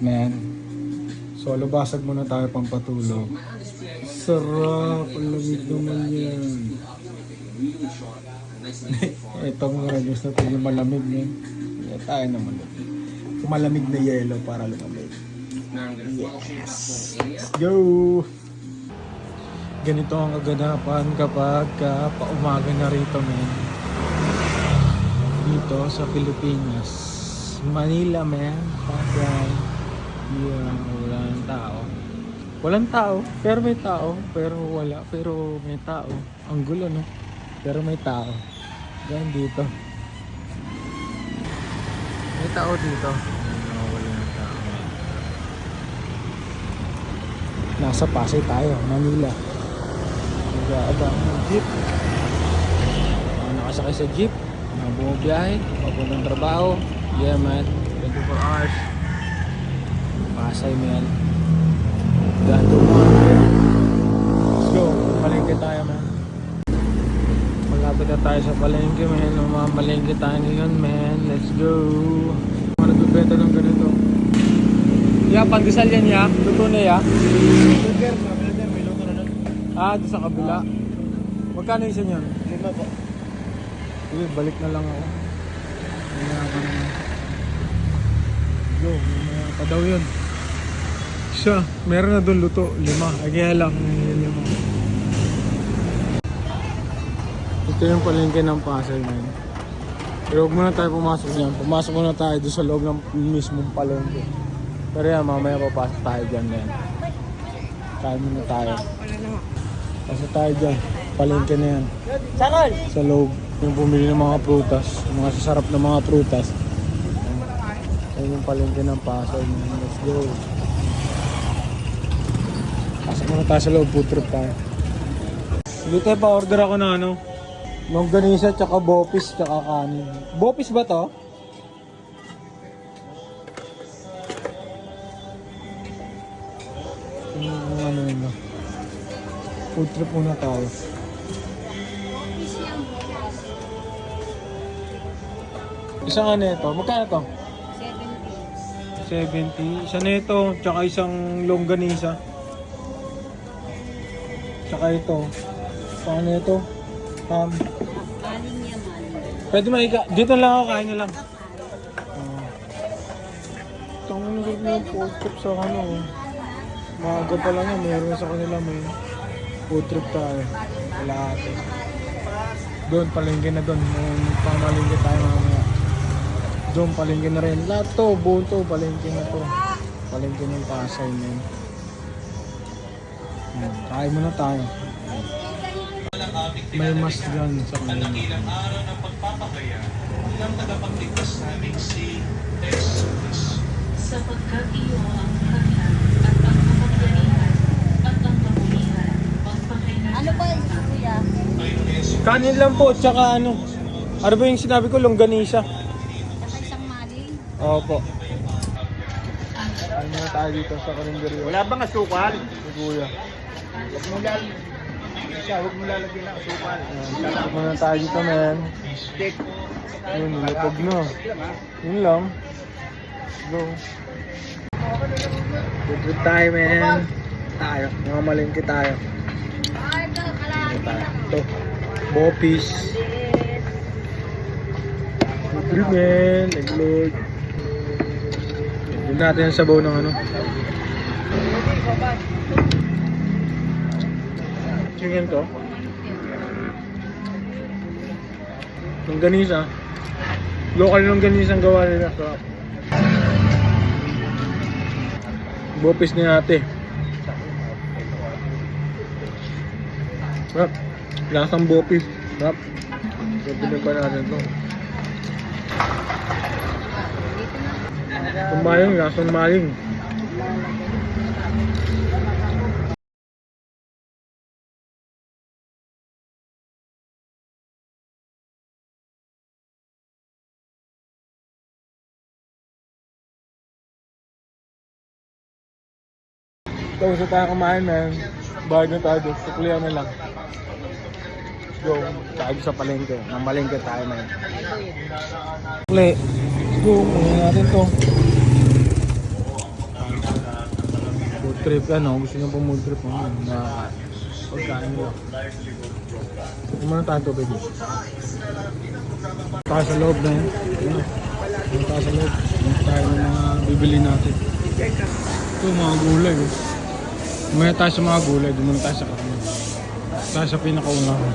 man. Solo basag muna tayo pang patulog. Sarap, ang lamig naman yan. Ito mga gusto ko yung malamig man. Kaya tayo naman. Kung malamig na yelo para lumamig. Yes! Let's go! Ganito ang kaganapan kapag paumaga na rito men. Dito sa Pilipinas. Manila men. Pasay. Yeah, walang tao. Walang tao, pero may tao. Pero wala, pero may tao. Ang gulo no? Pero may tao. Yan dito. May tao dito. Wala ng tao. Nasa Pasay tayo, Manila. Nag-aabang ng jeep. Nakasakay sa jeep. Bumabiyahe. Papuntang trabaho. Yeah man. 24 hours. Pasay man. Ganto man. Let's go. Palengke tayo man. Malapit na tayo sa palengke man. Mamalengke tayo ngayon man. Let's go. Ano nagbibenta ng ganito? Yeah, pandesal yan ya. Luto na ya. Burger. May luto na nun. Doon sa kabila. Magkano isa niyan? 5 po. Sige, balik na lang ako. Go, pa daw yun. Siya, meron na doon luto. 5. Ay kaya lang, yun 5. Ito yung palengke ng Pasay man. Pero huwag muna tayo pumasok dyan. Pumasok muna tayo doon sa loob ng mismong palengke. Pero yan, mamaya papasok tayo dyan yan. Tayo muna tayo. Pasok tayo dyan. Palengke na yan. Sa loob. Yung bumili ng mga prutas. Yung mga sasarap na mga prutas. Ayun yung palengke ng Pasay. Let's go. Pasok muna tayo sa loob. Food trip tayo. Dito pa-order ako na ano. Longganisa tsaka bopis tsaka kanin. Bopis ba to? Yung ano yun. Food trip muna tayo. Isang ano ito? Magkano to? 70. Isa na ito, tsaka isang longganisa. Tsaka ito. Paano ito? Aling yaman. Pwede maika. Dito lang ako, kain na lang. Itong nagod na yung food trip sa ano. Maaga pa lang yan, meron sa kanila may food trip tayo. Wala ate. Doon, palengke na doon. Pamalingke tayo mamaya. Doon, palengke na rin. Lahat to, buo to, palengke na to. Palengke ng Pasay men. Kain muna tayo. May mas dyan sa kanila. Araw ng pagpapakaya ng tagapagligtas naming si Jesus. Sapagkat iyo ang kaharian at ang kapangyarihan at ang kamulihan. Pagpakailan. Ano ba yung kuya? Kanin lang po, tsaka ano. Ano ba yung sinabi ko? Longganisa. Saka isang maling. Opo. Kain muna tayo dito sa karinderya. Wala bang asukal? Si Kuya. Huwag mo lalagyan ng asukal. Kain muna tayo dito men. Steak. Yun, nilapag na. Yun lang. Go. Good trip tayo men. Tayo. Mga malingki tayo. Ito. Bopis. Good trip men. Nag-load. Yun natin yung sabaw ng ano. Chicken to. Longganisa. Local longganisa ang gawa nila. So, bopis ni ate. Sarap. Lasang bopis. Sarap. So, pinagpa natin to. Mayong, lasang mayong. Tapos na tayo kumain man. Bayad na tayo doon. Suklihan na lang. Let's go. Tayo sa palengke. Mamalengke tayo man. Sukli. Let's go. Kunin natin to. trip, ano, gusto nyo po mood trip, ano, na pagkain nyo. Muna tayo tubig. Tayo sa loob na yun. Tayo sa loob. Tayo ng mga bibili natin. Ito, mga gulay. Umaya tayo sa mga gulay. Dumuna tayo sa karne. Tayo sa pinakaunahan.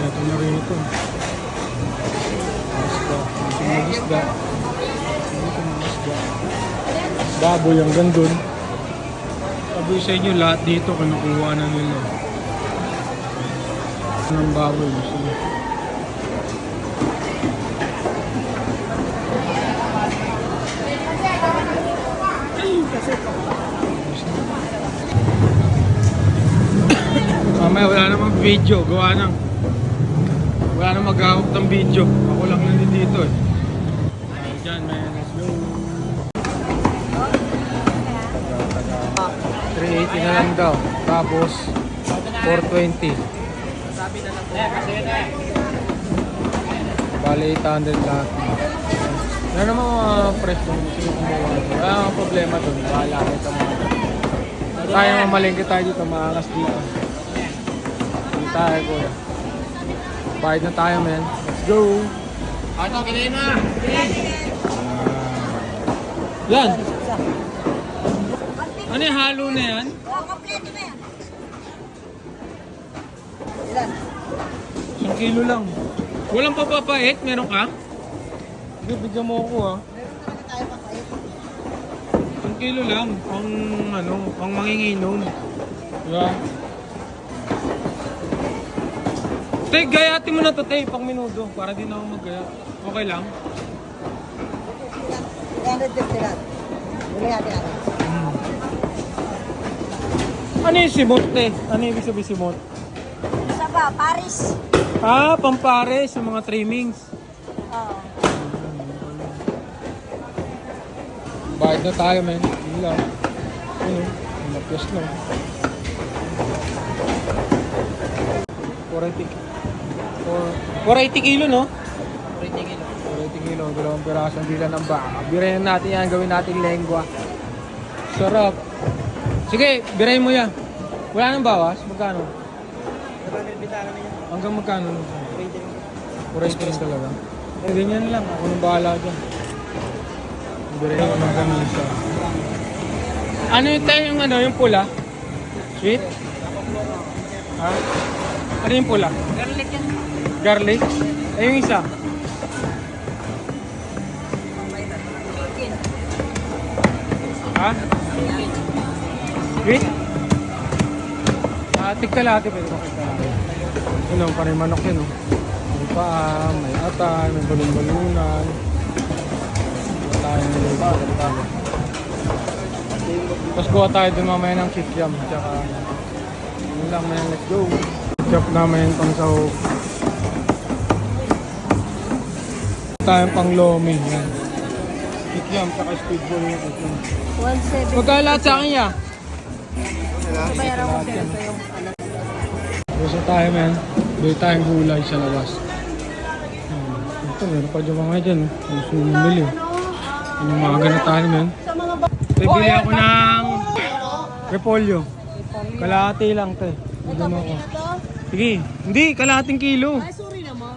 Ito na rin ito. Isda. Ito mga isda. Ito mga isda. Baboy hanggang dun. Sabi sa inyo, lahat dito kinukuha na nila. Ng baboy. Gusto nyo. Mamaya wala namang video, gawa nang wala nang maghahawak ng video. Ako lang nandito eh. Diyan, man, let's go. 380 na lang daw. Tapos 420. Bale 800 lahat. Wala namang mga press kung gusto nyo kumuha. Wala namang problema dun. Bahala kayo sa mga. Tayo mamalengke tayo dito, maangas dito. Hindi tayo kuya. Bayad na tayo men. Let's go! Ato, bilhin na! Yan! Ano yung halo na yan? Kompleto na yan. 1 kilo lang. Walang papapait, meron ka? Hindi, bigyan mo ako ha. Meron talaga tayo papayot. 1 kilo lang, pang ano, pang manginginom. Diba? Te, gayatin mo na to, te, pang minudo, para din ako maggaya. Okay lang? 350 lang. Buli natin natin. Ano yung simot, te? Ano yung ibig sabihin simot? Isa pa, Paris. Ah, pampares, yung mga trimmings. Oo. Bayad na tayo, men. Yun lang. Ano? Napyas na. 480 kilo, no? 480 kilo. 480 kilo. Dalawang pirasong bilan ng baka. Birayin natin yan. Gawin natin lengwa. Sarap. Sige, birayin mo yan. Wala nang bawas? Magkano? Hanggang magkano? 480 rin talaga. Eh, ganyan lang. Ako nang bahala dyan. Birayin ko ng gamisa. Ano yung tayo yung ano, yung pula? Sweet? Ha? Ano yung pula? Garlic yan. Garlic? Eh, yung isa? Ha? Sweet? Tigkalate, pwede ko tigkalate. Yun o, parang manok yun o. May paa, may atay, may balon-balunan. Tayo na yung pagkatalo. Tapos kuha tayo dun mamaya ng kikiam. Tsaka, yun lang man, let's go. Chop naman yung pang sahog. Tayong pang lomi. Yan. Kikiam, tsaka speedball yung kikiam. 170. Magkalat sa akin ya. Bayaran ko sila sa yung ano. Gusto tayo men. Bili tayong gulay sa labas. Ito, meron pa dyan mga dyan. Gusto mo bumili. Yung mga ganun tayo men. Bibili ako ng repolyo. Kalahati lang te. Hindi mo ako. Sige. Hindi, kalahating kilo. Ay, sorry naman.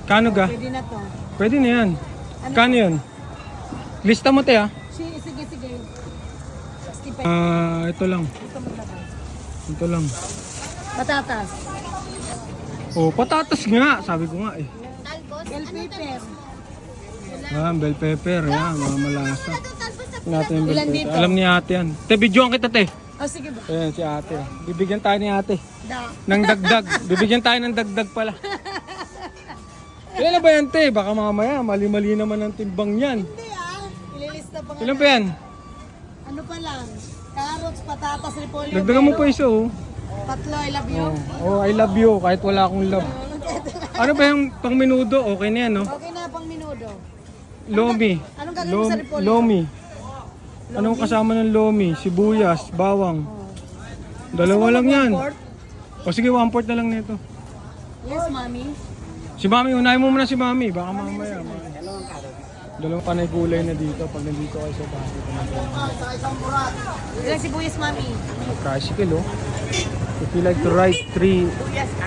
Kano ga? Pwede na to. Pwede na yan. Kano yun? Lista mo te ha. Sige, sige. 65. Ito lang. Ito maglagay. Ito lang. Patatas. Oh, patatas nga. Sabi ko nga eh. Bell pepper. Bell pepper. Yan, mga malasa. Natin yung bell Ilan pepper. dito? Alam ni ate yan. Te, videoan kita te. Oh, sige ba? Ayan si ate. Bibigyan tayo ni ate. Da. Ng dagdag. Bibigyan tayo ng dagdag pala. Ilan ba yan te? Baka mamaya mali-mali naman ang timbang yan. Hindi ililista pa nga. Ilan pa yan? Ano pa lang? Carrots, patatas, repolyo. Dagdagan mo pa isa oh. Tatlo, I love you. Oh, I love you kahit wala akong love. Ano ba yung pang minudo? Okay na yan no? Okay na pang minudo. Lomi. Anong gagawin mo sa repolyo? Lomi. Anong kasama ng lomi? Sibuyas, bawang. Dalawa lang yan. Pork? O sige, 1/4 na lang nito. Yes, mommy. Si Mami, unahin mo muna si Mami. Baka mamaya. Dalawang panay gulay na dito pag nandito kayo sa Pasay. Ilang sibuyas, mami? Tricycle, oh. If you like to ride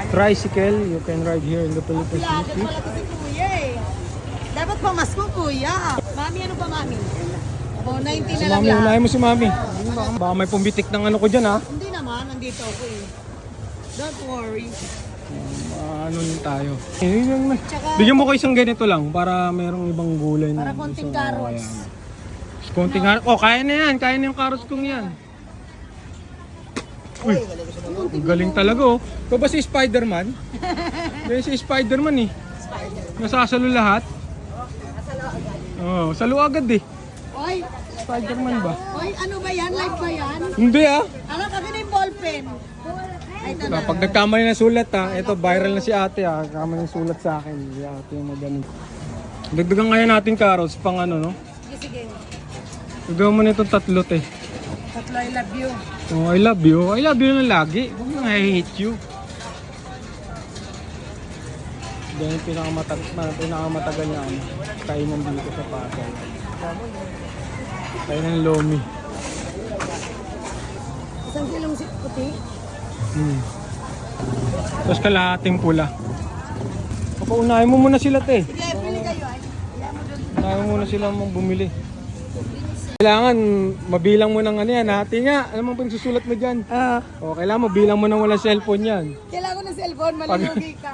tricycle, you can ride here in the Philippines. Lagat pala ito si kuya eh. Dapat pamasko, kuya. Mami, ano pa, mami? O, 90 Si na lang Mami, lahat. unahin mo si Mami. Baka may pumbitik ng ano ko dyan, ha? Hindi naman, nandito ako eh. Don't worry. Ano yun tayo. Eh, yung, Tsaka- bigyan mo ko isang ganito lang para merong ibang gulay na. Para konting isang- carrots. ayan. Konting carrots. Oh, kaya na yan. Kaya na yung carrots kong yan. Uy, ang galing talaga, oh. Ikaw ba si Spider-Man? Yan si Spider-Man, eh. Nasasalo lahat. Oh, salo agad, eh. Oy, Spider-Man ba? oy, ano ba yan? Live ba yan? Hindi, ah. Ano, kami na yung ballpen. Ay, ito na. Pag nagkamali ng sulat, ha. Ito, viral na si ate, ha. Nagkamali ng sulat sa akin. Si ate yung magaling. Dagdagan ngayon natin carrots pang ano, no? Sige, sige. Dagdagan mo na itong tatlo, te. Tatlo, I love you. Oh, I love you. I love you na lagi. Huwag nang I hate you. Yan yung pinakamatagal niya ano, kainan dito sa Pasay. Kainan ng lomi. Isang kilong puti. Tapos kalahating pula. Papaunahin mo muna sila, te. Sige, pili kayo ay. Kaya mo doon. Unahin mo muna sila mong bumili. Kailangan mabilang mo ng ano yan. Hati nga. Ano mang pinagsusulat mo dyan? O, kailangan mabilang mo ng walang cellphone yan. Kailangan ko ng cellphone, malulugi ka.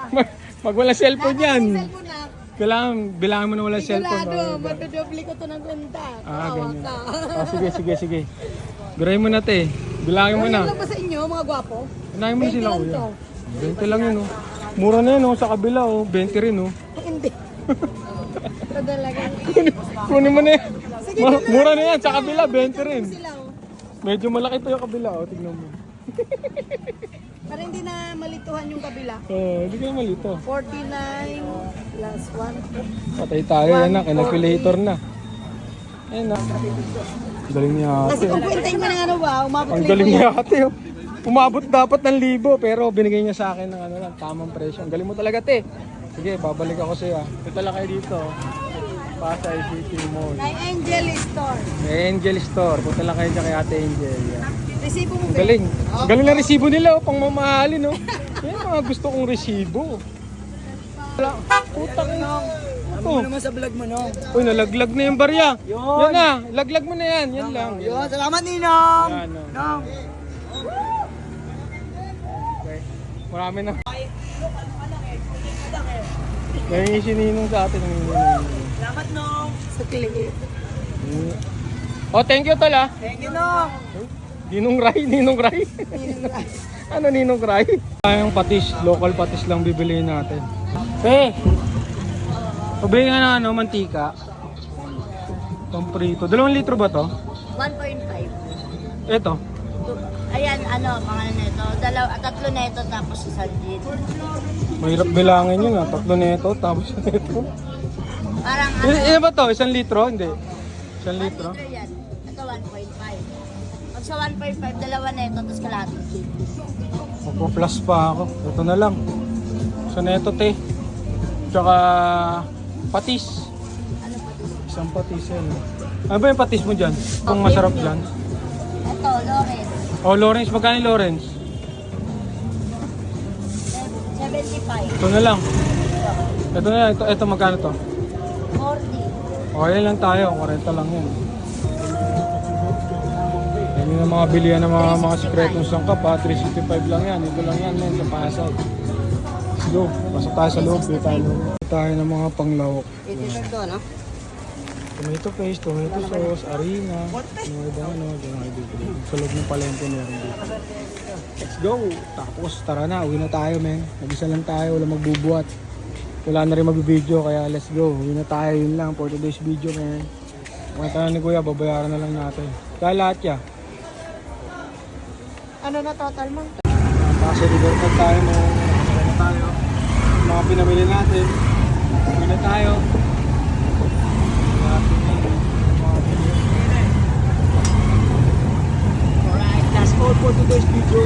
Pag walang cellphone yan. Cellphone na. Kailangan bilangin mo na walang cellphone. Sigurado, matudoble ko to ng kontak. Ganyan. ka. Sige. Biray mo na, te. Bilangin mo Ano na. lang ba sa inyo, mga gwapo? Unahin mo na 20 sila, lang kuya. to. 20 lang yun, oh. Mura na yun, oh. Sa kabila, oh. 20 rin, oh. Hindi. Ito talaga. Kunin mo na yan. Sige, doon na Mura lang. na yan. Sa kabila, 20 rin. Sila, oh. Medyo malaki pa yung kabila, oh. Tignan mo. Para hindi na malituhan yung kabila. Hindi ka malito. 49 plus 1. Patay tayo, yan na. Calculator na. Ayan na. Galing niya Kasi ate. kung kwentahin mo na ano ba, umabot Ang libo galing yan. niya ate, oh. Umabot dapat ng 1,000 pero binigay niya sa akin ng ano lang, tamang presyo. Ang galing mo talaga, te. Sige, babalik ako sa'yo. Ito lang kayo dito. Pasay City Mall. Kay Angel Store. May Angel Store. Punta lang kayo dyan kay Ate Angel. Yan. Resibo mo Ang ba? galing. Ang galing na resibo nila, oh, pang mamahalin, oh. Yan mga gusto kong resibo. Wala, putang na. Ito. naman sa vlog mo, no? Uy, nalaglag na yung barya. Yan na, laglag mo na yan. Yan lang. Yun, salamat, Ninong! Yan, oh. Nong! Okay. Marami na. May sininong sa atin. Salamat, Nong! Sa kilig. Oh, thank you, tol, ah. Thank you, Nong! Ninong Ray. Ano Ninong Ray? Yung patis, local patis lang bibiliin natin. Pabili nga na ano, mantika. Pamprito. 2 litro ba to? 1.5. Ito. Ayan, ano, mga neto. Tatlo neto tapos isang gin. Mahirap bilangin yun, ah. 3 neto, tapos neto. Parang ano, Ilan ba to? 1 litro? Hindi. 1 1 litro? litro yan. Ito 1.5. Pag sa 1.5, 2 neto, tapos kalahating gin. Magpo-plus pa ako. Ito na lang. Sa neto, te. Tsaka patis. Ano pa ito? Isang patis yan. Ano ba yung patis mo dyan? Kung masarap dyan. Ito, Loren. Oh, Lawrence. Magkano yung Lawrence? 75. Ito na lang. Ito na lang. Ito magkano to? 40. O, yan lang tayo. 40 lang yan. Yan yung mga bilihan ng mga sikretong sangkap, ha. 365 lang yan. Ito lang yan, men, sa Pasay. Let's go. Pasok tayo sa loob. Dito tayo ng mga panglawak. Ito, no? Tomato paste, tomato sauce, harina, mga ibang ano, sa loob ng palengke meron dito. Let's go! Tapos tara na, uwi na tayo, men. Mag-isa lang tayo, wala magbubuhat. Wala na rin magbibideo, kaya let's go. Uwi na tayo, yun lang for today's video, men. Kung tayo ni Kuya, babayaran na lang natin. Kaya lahat ya. Ano na total mo? Kasi libertad tayo, mga na tayo. Mga pinamili natin. Uwi na tayo. Alright, last call for today's video.